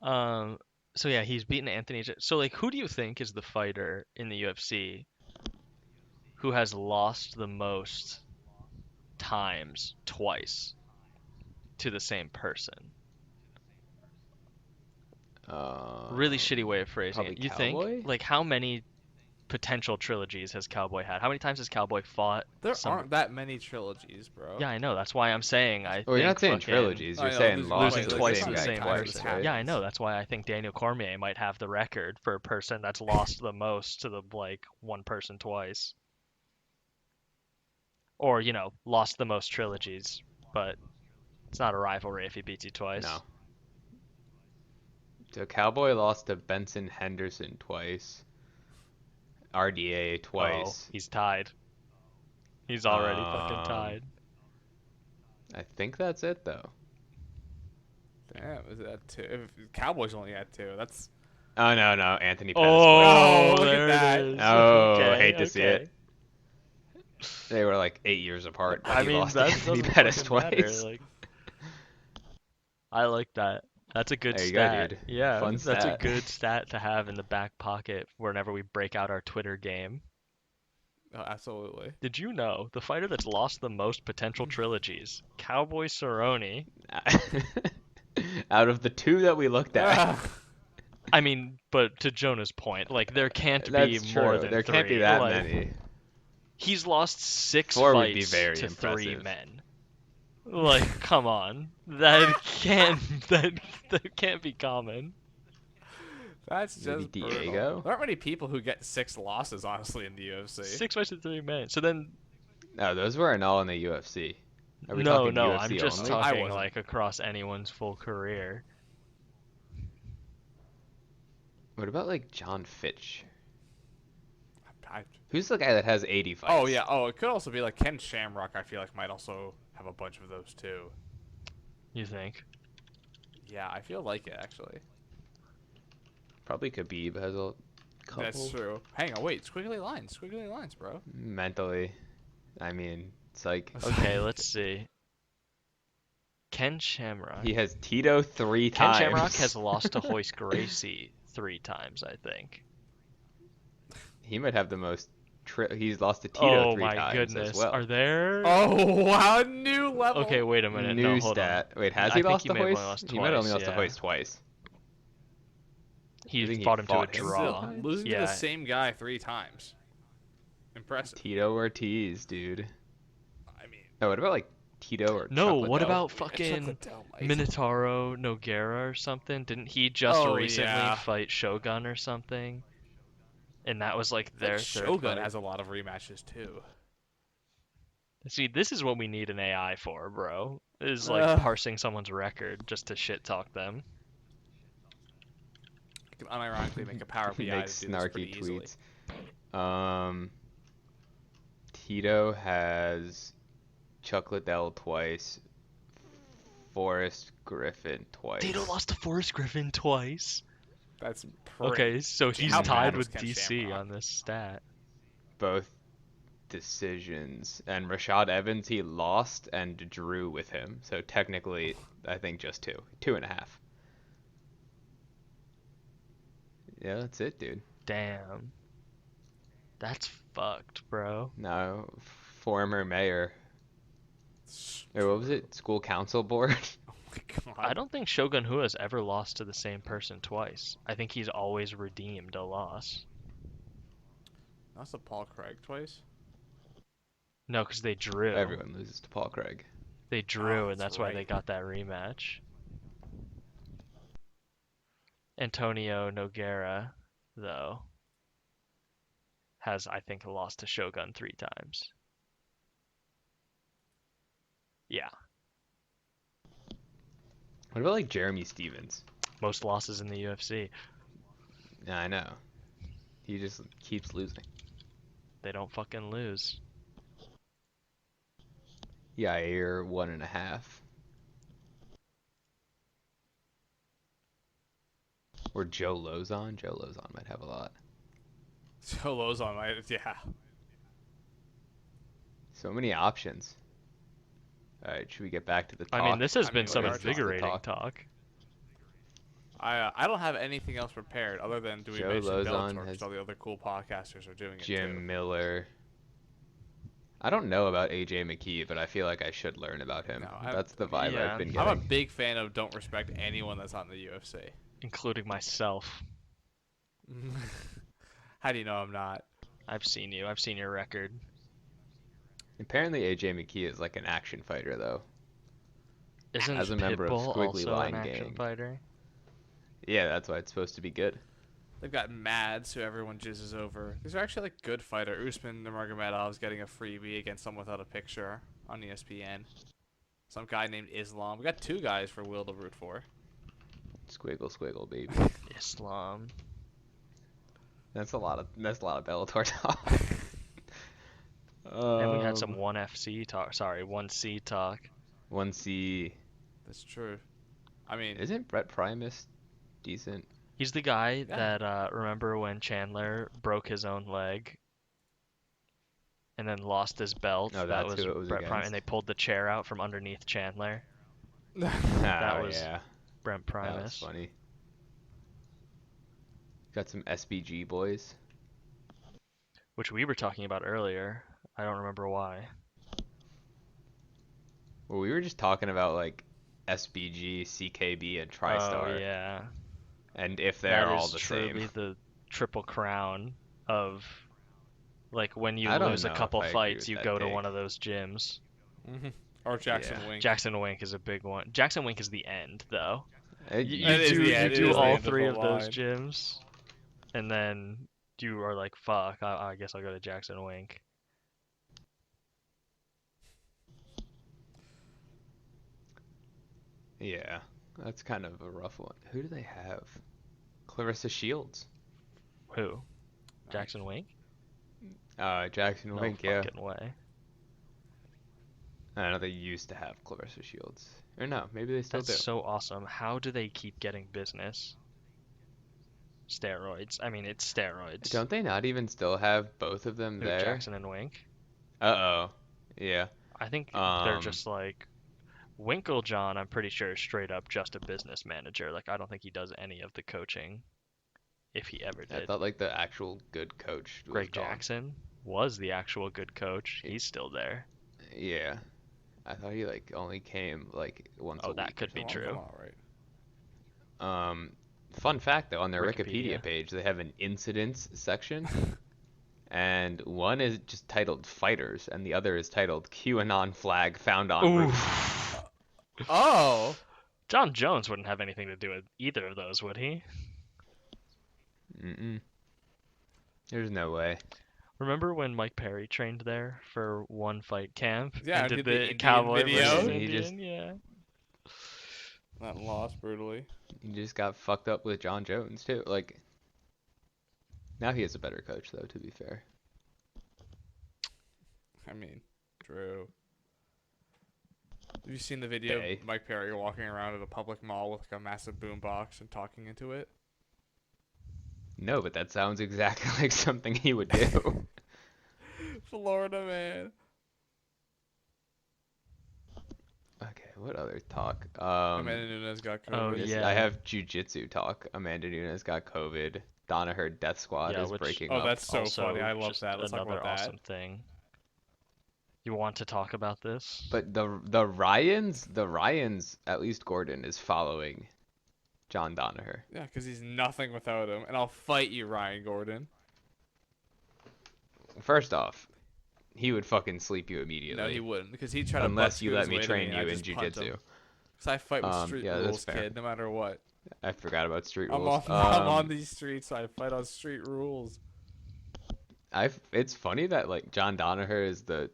So yeah, he's beaten Anthony. So like, who do you think is the fighter in the UFC who has lost the most times twice to the same person? Really shitty way of phrasing probably it. You Cowboy? think like how many potential trilogies has Cowboy had? How many times has Cowboy fought? There some- aren't that many trilogies, bro. Yeah, I know. That's why I'm saying I Well, you're not think saying fucking trilogies. You're I know, saying losing lost losing to twice the to the same same guy person. twice, right? Yeah, I know. That's why I think Daniel Cormier might have the record for a person that's lost the most to the one person twice. Or, lost the most trilogies, but it's not a rivalry if he beats you twice. No. So Cowboy lost to Benson Henderson twice. RDA twice. Oh, he's tied. He's already fucking tied. I think that's it though. Damn, is that 2? If Cowboys only had 2, that's... Oh no, Anthony Pettis Oh, look at there that. it is. Oh, Okay, hate to see it. okay. twice. They were like 8 years apart. But I he mean, lost that to Anthony doesn't Pettis fucking matter. twice. Like, I like that. That's a good There you go, stat. dude. Yeah, Fun that's a stat. good stat to have in the back pocket whenever we break out our Twitter game. Oh, absolutely. Did you know the fighter that's lost the most potential trilogies, Cowboy Cerrone? Out of the 2 that we looked at, I mean, but to Jonah's point, like there can't that's be true. more than There can't be 3. that Like, many. He's lost 6 4 would be fights very to 3 impressive. men. Like, come on, that can't be common. That's Maybe just brutal. Diego? There aren't many people who get 6 losses, honestly, in the UFC. 6 fights to 3 men. So then, No, those weren't all in the UFC. Are we no, talking UFC I'm just only? I talking wasn't. like across anyone's full career. What about like John Fitch? I, Who's the guy that has 80 fights? oh, yeah. Oh, it could also be like Ken Shamrock, I feel like, might also have a bunch of those, too. You think? Yeah, I feel like it, actually. Probably Khabib has a couple. That's true. Hang on, wait. Squiggly lines, bro. Mentally. I mean, it's like Okay, let's see. Ken Shamrock. he has Tito 3 Ken times. Shamrock has lost to Hoist Gracie 3 times, I think. He might have the most. He's lost to Tito Oh 3 my times goodness. as well. Are there? Oh, wow, new level. Okay, wait a minute. New No, hold stat. on. Wait, has I he think lost he to may have only Hoist? lost He might have only twice, lost to yeah. Hoist twice. I He think he fought him to a fought him. draw. Losing to Yeah. the same guy 3 times. Impressive. Tito Ortiz, dude. I mean, Oh, what about like Tito or No, Chocolate what Dough? about fucking Minotauro Nogueira or something? Didn't he just Oh, recently yeah. fight Shogun or something? And that was like their third Shogun fight. has a lot of rematches, too. See, this is what we need an AI for, bro. Is like Ugh. parsing someone's record just to shit talk them. You can unironically make a Power He BI makes to do this pretty snarky easily. tweets. Tito has Chuck Liddell twice, Forrest Griffin twice. Tito lost to Forrest Griffin twice. That's pretty. Okay, so he's How bad tied was with Ken DC Shamrock? on this stat. Both decisions. And Rashad Evans, he lost and drew with him. So technically, I think just 2. 2.5. Yeah, that's it, dude. Damn. That's fucked, bro. No, former mayor. Wait, what was it? School council board? Oh my I god. don't think Shogun Hu has ever lost to the same person twice. I think he's always redeemed a loss. That's a Paul Craig twice. No, because they drew. Everyone loses to Paul Craig. They drew, Oh, and that's that's why they right. got that rematch. Antonio Nogueira, though, has, I think, lost to Shogun 3 times. Yeah, What about like Jeremy Stevens? most losses in the UFC. Yeah, I know. He just keeps losing. They don't fucking lose. Yair 1.5. Or Joe Lozon. Joe Lozon might have a lot. So Lozon might, yeah. So many options. All right, should we get back to the talk? I mean, this has I been mean, some we are talking invigorating talk. I don't have anything else prepared other than do we Joe mention Lozon Bellator has because all the other cool podcasters are doing it Jim too. Miller. I don't know about AJ McKee, but I feel like I should learn about him. No, That's the vibe yeah. I've been I'm a getting. big fan of don't respect anyone that's on the UFC. Including myself. How do you know I'm not? I've seen you. I've seen your record. Apparently AJ McKee is like an action fighter though. Isn't As a member of Pitbull Squiggly also Line an action Gang. fighter? Yeah, that's why it's supposed to be good. They've got Mads, who everyone jizzes over. These are actually like good fighter. Usman Nurmagomedov's getting a freebie against someone without a picture on ESPN. Some guy named Islam. We got 2 guys for Will to root for. Squiggle, baby. Islam. That's a lot of Bellator talk. And we had some 1FC talk. Sorry, 1C talk. 1C. That's true. I mean, Isn't Brett Primus decent? He's the guy Yeah. that remember when Chandler broke his own leg and then lost his belt. Oh, That that's who it was Brett Primus, against. and they pulled the chair out from underneath Chandler. That was yeah. Brent That was Primus. funny. Got some SBG boys. Which we were talking about earlier. I don't remember why. Well, we were just talking about like SBG, CKB, and TriStar, Oh yeah, and if that they're all is the truly same. the triple crown of like when you I don't lose a know if couple I agree fights, with you that go to take. one of those gyms. or Jackson Yeah. Wink. Jackson Wink is a big one. Jackson Wink is the end though. You That is do the end. It you do is the all end of 3 the of those line. gyms, and then you are like, fuck, I guess I'll go to Jackson Wink. Yeah, that's kind of a rough one. Who do they have? Clarissa Shields. Who? Jackson Wink? Jackson No Wink, yeah. fucking way. I know they used to have Clarissa Shields. Or no, maybe they still That's do. so awesome. How do they keep getting business? Steroids. I mean, it's steroids. Don't they not even still have both of them Who, there? Jackson and Wink? Uh-oh. Yeah. I think they're just like Winklejohn. I'm pretty sure is straight up just a business manager. Like I don't think he does any of the coaching, if he ever I did. thought like the actual good coach was Greg gone. Jackson was the actual good coach. He's still there. Yeah. I thought he like only came like once a Oh, week. that could be Come on, true. come on, right. Fun fact though, on their Wikipedia. Wikipedia page, they have an incidents section. And one is just titled Fighters, and the other is titled QAnon flag found on Ooh. roof. Oh! John Jones wouldn't have anything to do with either of those, would he? Mm-mm. There's no way. Remember when Mike Perry trained there for one fight camp? Yeah, and did did the the Indian cowboy video? versus He Indian? just- Yeah. That lost brutally. He just got fucked up with John Jones too. Like now he is a better coach though, to be fair. I mean, true. Have you seen the video Hey. of Mike Perry walking around at a public mall with like a massive boombox and talking into it? No, but that sounds exactly like something he would do. Florida man. Okay, what other talk? Amanda Nunes got Oh, COVID. yeah. I have jujitsu talk. Amanda Nunes got COVID. Danaher Death Squad Yeah, is which- breaking Oh, up. that's so Also, funny. I love just that. Let's talk another about that. awesome thing. You want to talk about this? But the Ryans, at least Gordon is following John Danaher. Yeah, because he's nothing without him. And I'll fight you, Ryan Gordon. First off, he would fucking sleep you No, immediately. he wouldn't, because he'd try to butt Unless you scoot let his me way to train and I you in just punt him. jiu-jitsu. Because I fight with street Yeah, that's rules, fair. kid, no matter what. I forgot about street I'm rules. on these streets, so I fight on street rules. It's funny that like John Danaher is the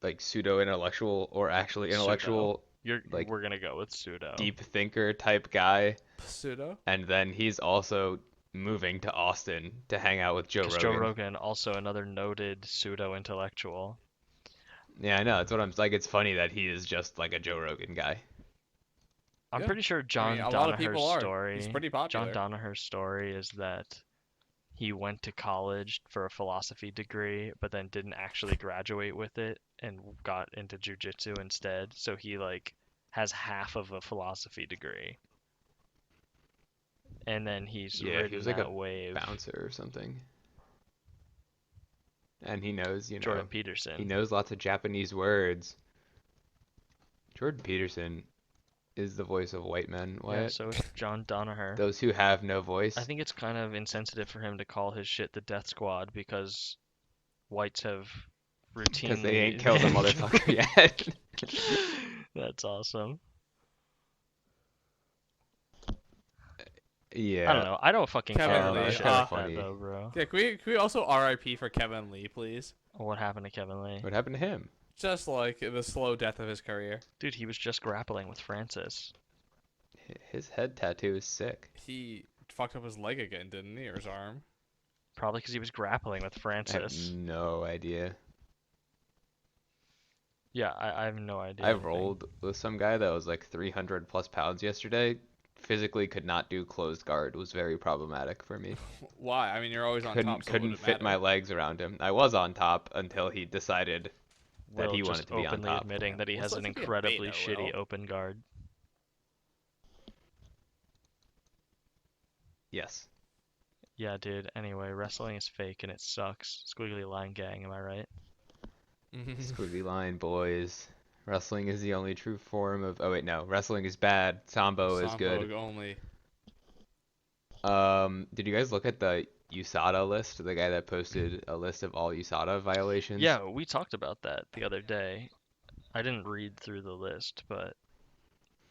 like pseudo intellectual or actually intellectual like We're gonna go with pseudo. deep thinker type guy, Pseudo? and then he's also moving to Austin to hang out with Joe Because Rogan. Joe Rogan, also another noted pseudo intellectual. Yeah, I know. That's what I'm like. It's funny that he is just like a Joe Rogan guy. I'm Yeah. pretty sure John a lot of people Danaher's are. story. He's pretty popular. John Danaher's story is that he went to college for a philosophy degree, but then didn't actually graduate with it and got into jujitsu instead. So he like has half of a philosophy degree, and then he's Yeah, ridden he was like that a wave. bouncer or something. And he knows, Jordan Peterson. he knows lots of Japanese words. Jordan Peterson is the voice of white men. What? Yeah, so is John Danaher. Those who have no voice. I think it's kind of insensitive for him to call his shit the Death Squad because whites have routinely. Because they ain't killed a motherfucker yet. That's awesome. Yeah. I don't know. I don't fucking Kevin care Lee, about shit kinda like funny. that though, bro. Yeah, can we also RIP for Kevin Lee, please? What happened to Kevin Lee? What happened to him? Just like the slow death of his career. Dude, he was just grappling with Francis. His head tattoo is sick. He fucked up his leg again, didn't he? Or his arm? Probably because he was grappling with I have Francis. no idea. Yeah, I have no idea. I rolled with some guy that was like 300 plus pounds yesterday. Physically could not do closed guard. It was very problematic for me. Why? I mean, you're always on Couldn't top, so couldn't would it fit my matter? legs around him. I was on top until he decided that Will he just wanted to be on openly top. admitting that he Well, has it's an like to be a incredibly beta, shitty Will. open guard. Yes. Yeah, dude. Anyway, wrestling is fake and it sucks. Squiggly line gang, am I right? Squiggly line, boys. Wrestling is the only true form of. Oh wait, no. Wrestling is bad. Sambo is good. Sambo only. Did you guys look at the USADA list? The guy that posted a list of all USADA violations. Yeah, we talked about that the other day. I didn't read through the list, but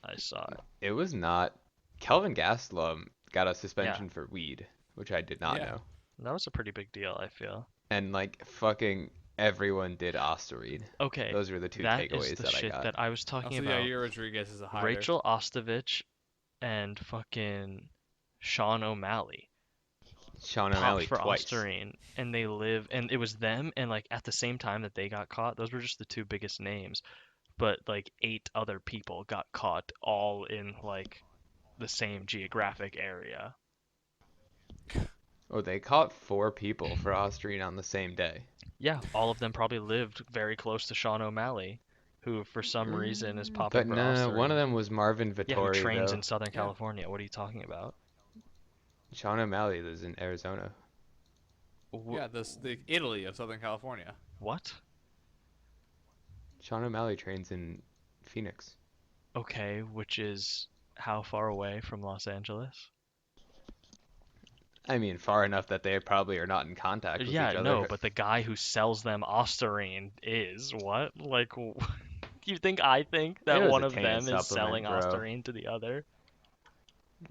I saw it. It was not. Kelvin Gastelum got a suspension for weed, which I did not Yeah. know. That was a pretty big deal, I feel. And like fucking everyone did Osterweed. Okay, Those were the two that takeaways is the that I shit got. that I was talking Also, about. yeah, Rodriguez is a hider. Rachel Ostovich and fucking Sean O'Malley Sean popped O'Malley for twice. Ostarine, and they live, and it was them, and like at the same time that they got caught, those were just the two biggest names, but like 8 other people got caught, all in like the same geographic area. Oh, they caught 4 people for Osterine on the same day. Yeah, all of them probably lived very close to Sean O'Malley, who for some reason is popping But for no, Ostarine. one of them was Marvin Yeah, who Vittori, trains though. in Southern Yeah. California. What are you talking about? Sean O'Malley lives in Arizona. Yeah, the Italy of Southern California. What? Sean O'Malley trains in Phoenix. Okay, which is how far away from Los Angeles? I mean, far enough that they probably are not in contact with each Yeah, other. no, but the guy who sells them Ostarine is what? Like, you think I think It that was one a of tainted them is supplement, selling bro. Ostarine to the other?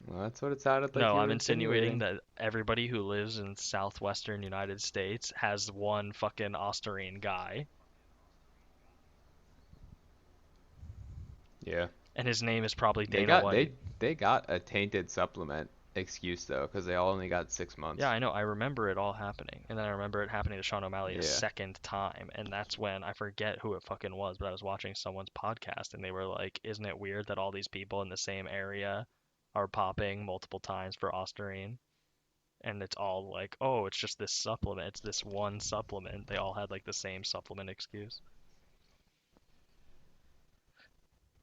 Well, that's what it sounded like. No, you I'm were insinuating that everybody who lives in southwestern United States has one fucking Ostarine guy, Yeah. and his name is probably They Dana got White. they got a tainted supplement excuse though, because they all only got 6 months. Yeah, I know. I remember it all happening, and then I remember it happening to Sean O'Malley a Yeah. second time, and that's when I forget who it fucking was, but I was watching someone's podcast, and they were like, "Isn't it weird that all these people in the same area are popping multiple times for Ostarine?" And it's all like, "Oh, it's just this supplement. It's this one supplement." They all had like the same supplement excuse.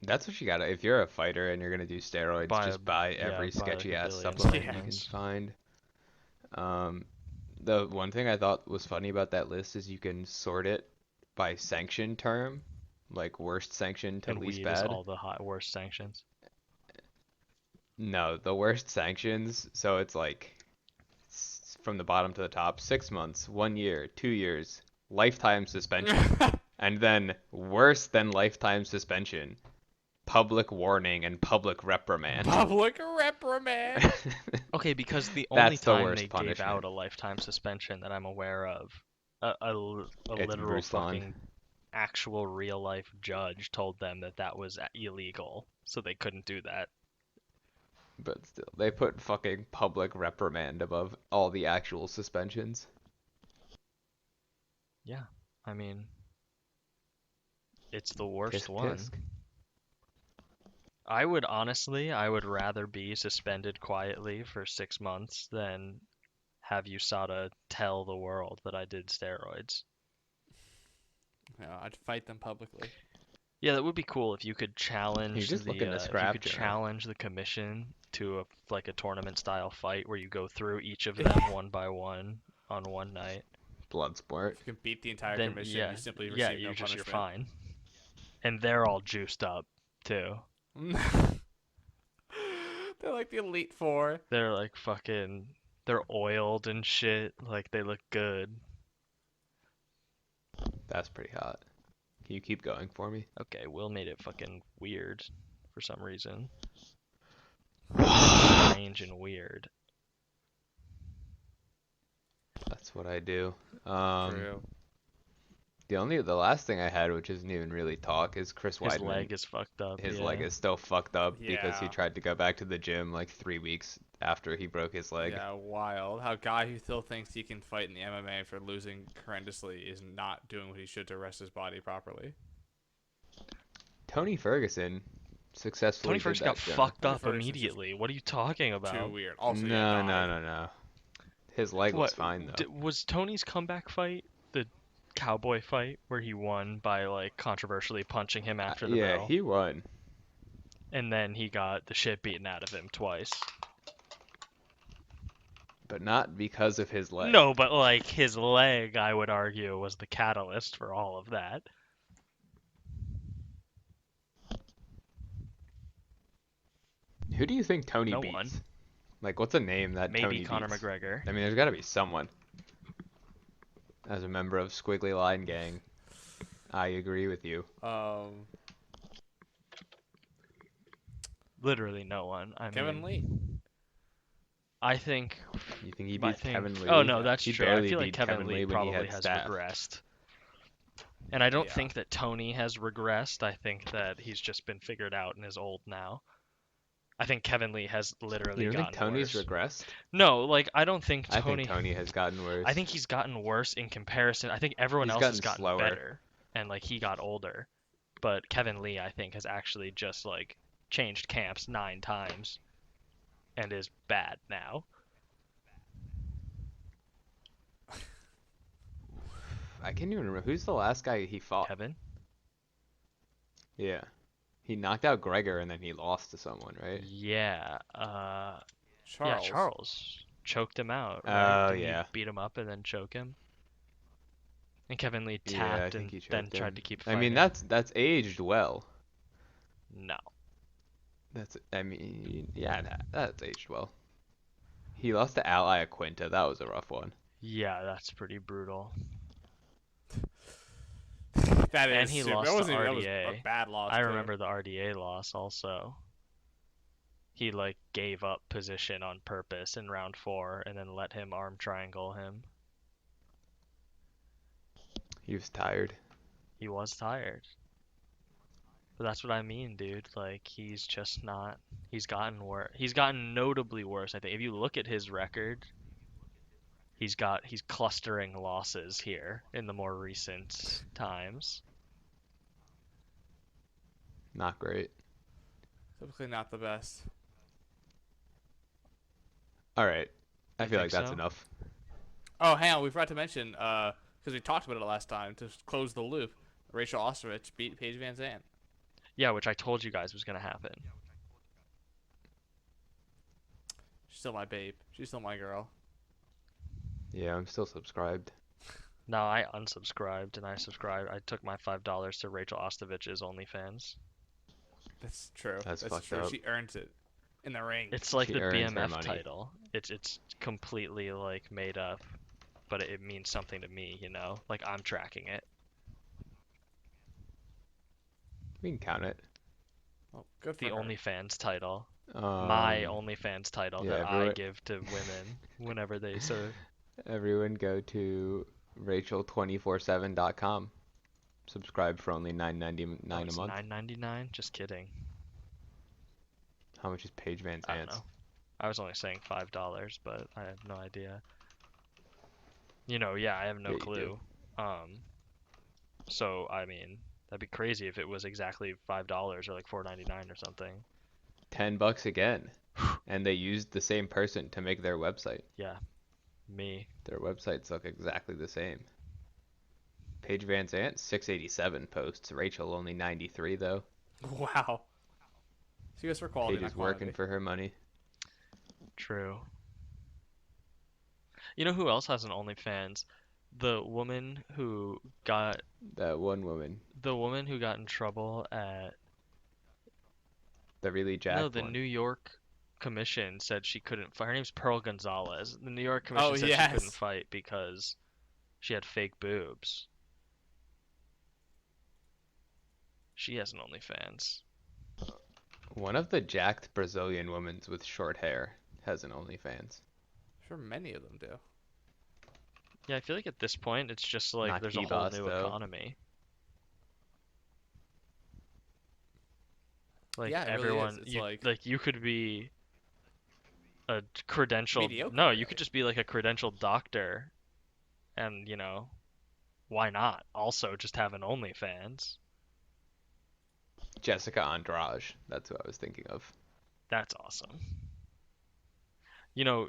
That's what you gotta. If you're a fighter and you're gonna do steroids, just buy every buy, like, sketchy a ass billion supplement you can supplements. find. The one thing I thought was funny about that list is you can sort it by sanction term, like worst sanction to And least weed is bad. all the worst sanctions. No, the worst sanctions. So it's like from the bottom to the top, 6 months, 1 year, 2 years, lifetime suspension, and then worse than lifetime suspension, public warning and public reprimand. Public reprimand. Okay, because the only That's the time worst they gave punishment. out a lifetime suspension that I'm aware of, a It's literal Bruce Lee. fucking actual real life judge told them that that was illegal, so they couldn't do that. But still, they put fucking public reprimand above all the actual suspensions. Yeah, I mean, it's the worst Tisk one. tisk. I would rather be suspended quietly for 6 months than have USADA tell the world that I did steroids. No, I'd fight them publicly. Yeah, that would be cool if you could challenge You're just looking to if you scrap, could Joe. challenge the commission to a tournament style fight where you go through each of them one by one on one night. Bloodsport. If you can beat the entire Then commission, yeah, you simply receive yeah, no you're punishment. fine. And they're all juiced up too. They're like the Elite Four. They're like they're oiled and shit. Like they look good. That's pretty hot. Can you keep going for me? Okay, Will made it fucking weird for some reason. Strange and weird. That's what I do. True. The last thing I had, which isn't even really talk, is Chris His Weidman. leg is fucked up. His yeah. leg is still fucked up because he Yeah. tried to go back to the gym like 3 weeks after he broke his leg. Yeah, wild. How a guy who still thinks he can fight in the MMA for losing horrendously is not doing what he should to rest his body properly. Tony Ferguson successfully Tony did Ferguson that, got Joe. fucked Tony up Ferguson's immediately. What are you talking Too about? weird. Also, No, no. His leg was What fine though. was Tony's comeback fight the cowboy fight where he won by like controversially punching him after the Yeah, bell? he won. And then he got the shit beaten out of him twice. But not because of his leg. No, but like his leg, I would argue, was the catalyst for all of that. Who do you think Tony No beats? one. Like, what's a name that Maybe Tony Conor beats? McGregor. I mean, there's got to be someone. As a member of Squiggly Line Gang, I agree with you. Literally no one. I Kevin mean, Lee. I think. You think he I beats think- Kevin Lee? Oh no, that's He true. I barely feel like beat Kevin Lee when he probably had has Staph. regressed. And I don't Yeah. think that Tony has regressed. I think that he's just been figured out and is old now. I think Kevin Lee has literally You don't gotten think Tony's worse. regressed? No, like I don't think I Tony. think Tony has gotten worse. I think he's gotten worse in comparison. I think everyone He's else has gotten gotten slower. better, and like he got older. But Kevin Lee, I think, has actually just like changed camps 9 times, and is bad now. I can't even remember. Who's the last guy he fought? Kevin. Yeah. He knocked out Gregor and then he lost to someone, right? Yeah. Charles. Yeah, Charles choked him out. Oh, Right? Didn't he yeah. beat him up and then choke him. And Kevin Lee Yeah, I tapped think and he then choked tried him. to keep I fighting. mean, that's aged well. No. That's aged well. He lost to Ally Quinta. That was a rough one. Yeah, that's pretty brutal. That is. And he super. lost That to wasn't even, that was RDA. a bad loss. I too. remember the RDA loss also. He like gave up position on purpose in round 4 and then let him arm triangle him. He was tired. He was tired. But that's what I mean, dude. Like he's just not. He's gotten worse. He's gotten notably worse. I think if you look at his record, he's clustering losses here in the more recent times. Not great. Typically not the best. All right. I You feel think like that's so? enough. Oh, hang on. We forgot to mention, because we talked about it last time, to close the loop, Rachel Ostrovich beat Paige Van Zandt. Yeah, which I told you guys was gonna happen. She's still my babe. She's still my girl. Yeah, I'm still subscribed. No, I unsubscribed and I subscribed. I took my $5 to Rachel Ostovich's OnlyFans. That's true. That's fucked true. up. She earns it. in the ring. It's like She the earns her BMF money. title. It's completely like made up, but it means something to me, you know? Like I'm tracking it. We can count it. Well, good for The her. OnlyFans title. My Um, OnlyFans title yeah, that I everyone, give to women whenever they serve. everyone go to Rachel247.com. Subscribe for only Oh, $9.99 a it's month. $9.99? Just kidding. How much is Paige Van I don't Zant's? know. I was only saying $5, but I have no idea. You know, yeah, I have no Yeah, you do. clue. So I mean, that'd be crazy if it was exactly $5 or like $4.99 or something. $10 again. And they used the same person to make their website. Yeah, me. Their websites look exactly the same. Paige Van Zant, 687 posts. Rachel, only 93, though. Wow. She goes for quality, Paige not is working quantity. for her money. True. You know who else has an OnlyFans? The woman who got That one woman, in trouble at the really no, jacked the one. New York Commission said she couldn't fight. Her name's Pearl Gonzalez. The New York Oh Commission said she couldn't yes. fight because she had fake boobs. She has an OnlyFans. One of the jacked Brazilian women with short hair has an OnlyFans. Sure, many of them do. Yeah, I feel like at this point it's just like Not there's a whole Kibas, new though. economy. Like Yeah, it really is. everyone, It's you like like you could be a credentialed. mediocre. No, you Really. could just be like a credentialed doctor, and you know, why not? Also, just have an OnlyFans. Jessica Andrade. That's who I was thinking of. That's awesome. You know,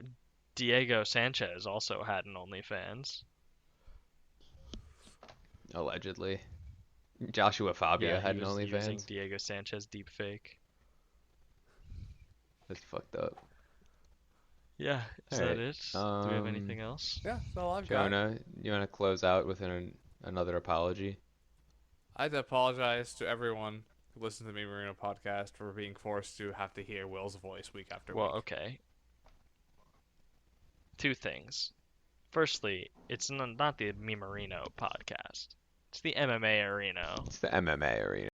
Diego Sanchez also had an OnlyFans. Allegedly. Joshua Fabio Yeah, he had an was using OnlyFans. Diego Sanchez deepfake. That's fucked up. Yeah, is that Alright. it? Do we have anything else? Yeah, that's all I've got. Jonah, you want to close out with another apology? I'd apologize to everyone who listens to the MMAerino podcast for being forced to have to hear Will's voice week after Well, week. okay. Two things. Firstly, it's not the MMAerino podcast. It's the MMAerino. It's the MMA arena.